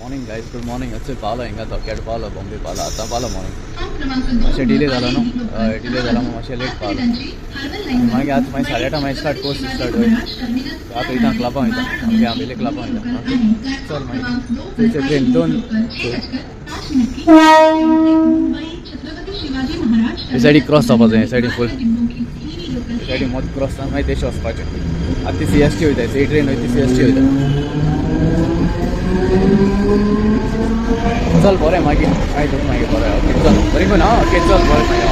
Morning guys, good morning. अच्छे पावलो हिंगा धोक्याड पावलो बॉम्बे पावलो आतां पावलो मॉर्निंग. मातशें डिले जालो न्हू, डिले जाला म्हूण मातशें लेट पावलो. मागीर आतां मागीर 8:30 मागीर स्टार्ट कोर्स स्टार्ट होय. आतां इथं क्लबां वयता, आमगे आंबेले क्लबां वयता. चल मागीर थंयचे ट्रेन 2 हे सायडीक क्रॉस जावपा जाय. हे सायडीक फूल हे सायडीक मोद क्रॉस जावन मागीर तेशें वचपाचें. आतां ती CST वयता, सी ट्रेन वयता, ती CST वयता. चल बरें मागीर काय करूं मागीर बरें. ओके चल बरें करून हां. ओके चल बरें मागीर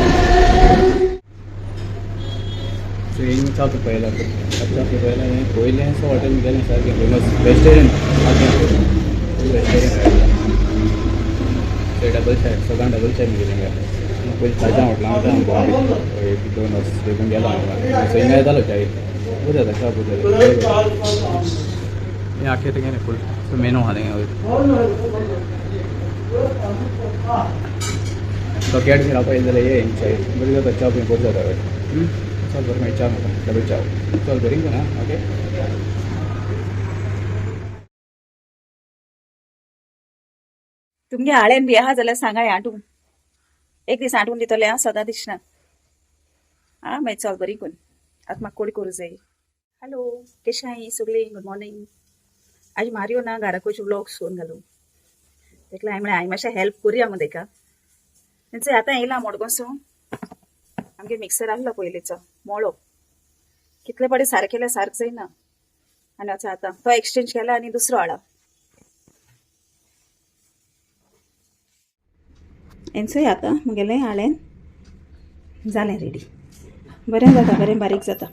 हिंग चावता पयलें. अच्छा पयलें पयलें सो हॉटेल गेलें सारकें फेमस वेजिटेरियन वेजिटेरियन ते डबल चाय सगळ्यां डबल चाय गेलें. पयलीं ताज्या हॉटेलां वयता बॉम्बे 2 वर्स देखून गेलो हांव. सो हिंगा येतालो चाय बरें जाता शॉप बरें. हे आख्खें तेंगें फूल सो मेनू आहा तेंगे तो कॅट बी रावपा येयलें जाल्यार ये हिंग चाय बरी जाता. च्या बी बरी जाता. चल बरें मागीर च्या म्हाका डबल च्या. चल बरी करून आं. ओके तुमगे आळ्यान बी आहा जाल्यार सांगाय आठवून एक दीस आठवून दितले आं. सदां दिसना आं. मागीर चल बरी करून आतां म्हाका कोडी करूं जाय. हॅलो केशें आहाय सगळीं. Good morning. आज मारियो ना घरा कशें व्लॉग्स करून घालूं तेका हांवें म्हळें हांवें मातशें हेल्प करुया मग तेका. तेंचे आतां येयला मोडगोसो आमगे मिक्सर आहलो पयलींचो मोळो कितले पाटी सारकें केल्यार सारकें जायना आनी वचो आतां तो एक्सचेंज केला आनी दुसरो हाडा. हेंचोय आतां मुगेलें हाडलें जालें रेडी. बरें जाता, बरें बारीक जाता.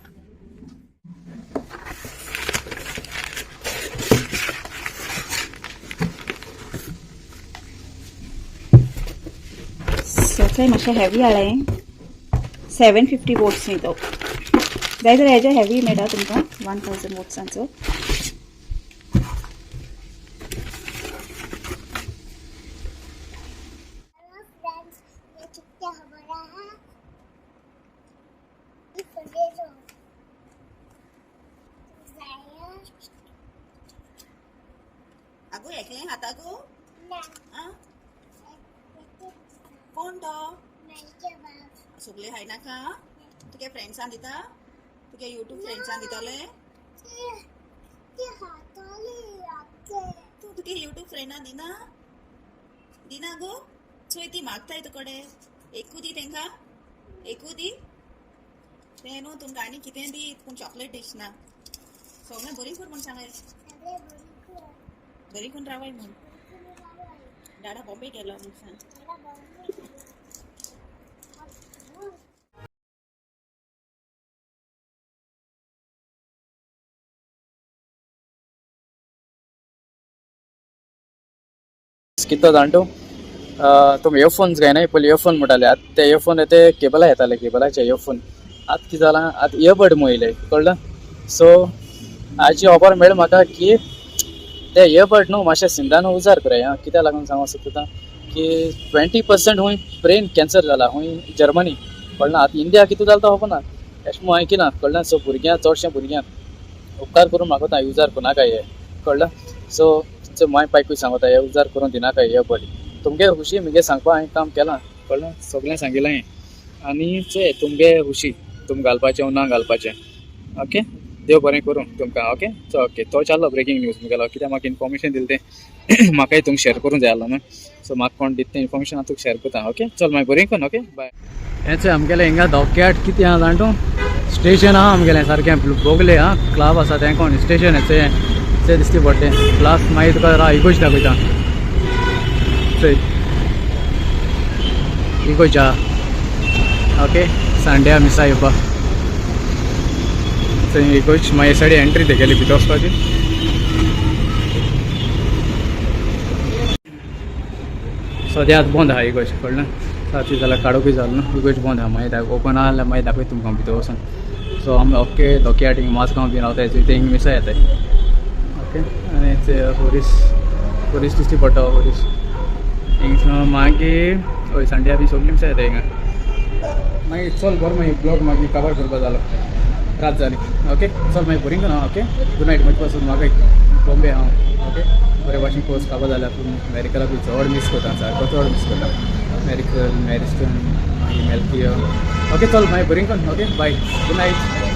सोचलें मातशें हेवी हाडलें 750 वॉट्स न्ही तो जाय जाल्यार हेजे हेवी मेळटा तुमकां 1000 वॉट्सांचो. आगो एकलें खाता गो कोण तो सगळे हाय नाका. तुगे फ्रेंड्सां दिता, तुगे यूट्यूब फ्रेंड्सां दितले. तू तुगे यूट्यूब फ्रेंडां दिना दिना गो. चोय ती मागताय तुकडे एकू दी तेंकां एकू दी. ते न्हू तुमकां आनी कितें दी पूण चॉकलेट दिसना. सगळें बरी कर म्हूण सांगाय. बरी करून रावाय म्हूण. दादा बॉम्बे गेलो म्हूण सांग. कितो जाणटो तुमी इयरफोन्स घायनाय पयलीं इयरफोन म्हणटाले. आतां ते इयरफोन ते केबला येताले केबलाचे इयरफोन. आतां कितें जालां आतां इयरबड मोयले कळ्ळें. सो हाची ऑफर मेळ म्हाका की ते इयरबड न्हू मातशें सिंधान उजार कराय आं. कित्याक लागून सांगूं सोदता की 20% हूंय ब्रेन कॅन्सर जाला हूंय जर्मनी कळ्ळें. आतां इंडिया कितें जाता तो खबर ना अशें म्हूण आयकिना कळ्ळें. सो भुरग्यां चडशे भुरग्यांक उपकार करून म्हाका युजार करनाका हे कळ्ळें. सो माय पायकूय सांगता हे उजार करून दिनाका इयरबड. तुमगे खुशी मुगे सांगपा हांवें काम केलां कळ्ळें. सगळें सांगिलां हांवें आनी चोय तुमगे खुशी तुम घालपाचें वो ना घालपाचें. ओके देव बरें करूं तुमकां. ओके सो ओके तो चाललो ब्रेकींग न्यूज मुगेलो कित्याक म्हाका इन्फॉर्मेशन दिलें तें म्हाकाय तुमकां शेअर करूंक जाय आसलो न्हू. सो म्हाका कोण दिता तें इन्फॉर्मेशन हांव तुका शेअर करता. ओके चल मागीर बरें करून. Okay bye. हें चोय आमगेलें हिंगा धोक्याट कितें आहा जाणटो स्टेशन आहा आमगेलें सारकें बोगले आं क्लब आसा तें कोण स्टेशन हेचें दिसती पडटें. लास्ट मागीर तुका राव इगोच दाखयता. चोय इगोच आहा. ओके संडे मिसा येवपा थंय इगोच मागीर सायडी एंट्री तेगेली भितर वचपाची. सद्या आतां बंद आहा इगोच कळ्ळें. सारकी जाल्यार काडोकूय जालो न्हू. इगोच बंद आहा. मागीर ओपन आहा जाल्यार मागीर दाखयता तुमकां भितर वचून. सो आमी ओके धोक्याट हिंग माजगांव बी रावताय थंय हिंग मिसा येताय. ओके आनी ते पुरीस दिसती पडटा पुरीस हिंग मागीर हय संडे बी सगळीं मिसा येताय हिंगा. मागीर चल बरें मागीर ब्लॉग मागीर कवर करपा जालो. रात जाली ओके चल मागीर बरी करून ओके गुड नायट म्हजे पासून म्हाका बॉम्बे हांव ओके बरे भाशेन कोर्स काबार जाल्यार पूण मॅरिकला बी चड मिस करता सारको चड मिस करता मॅरिकल मॅरिस्टन मागीर मेल्किया ओके चल मागीर बरी करून ओके बाय गुड नायट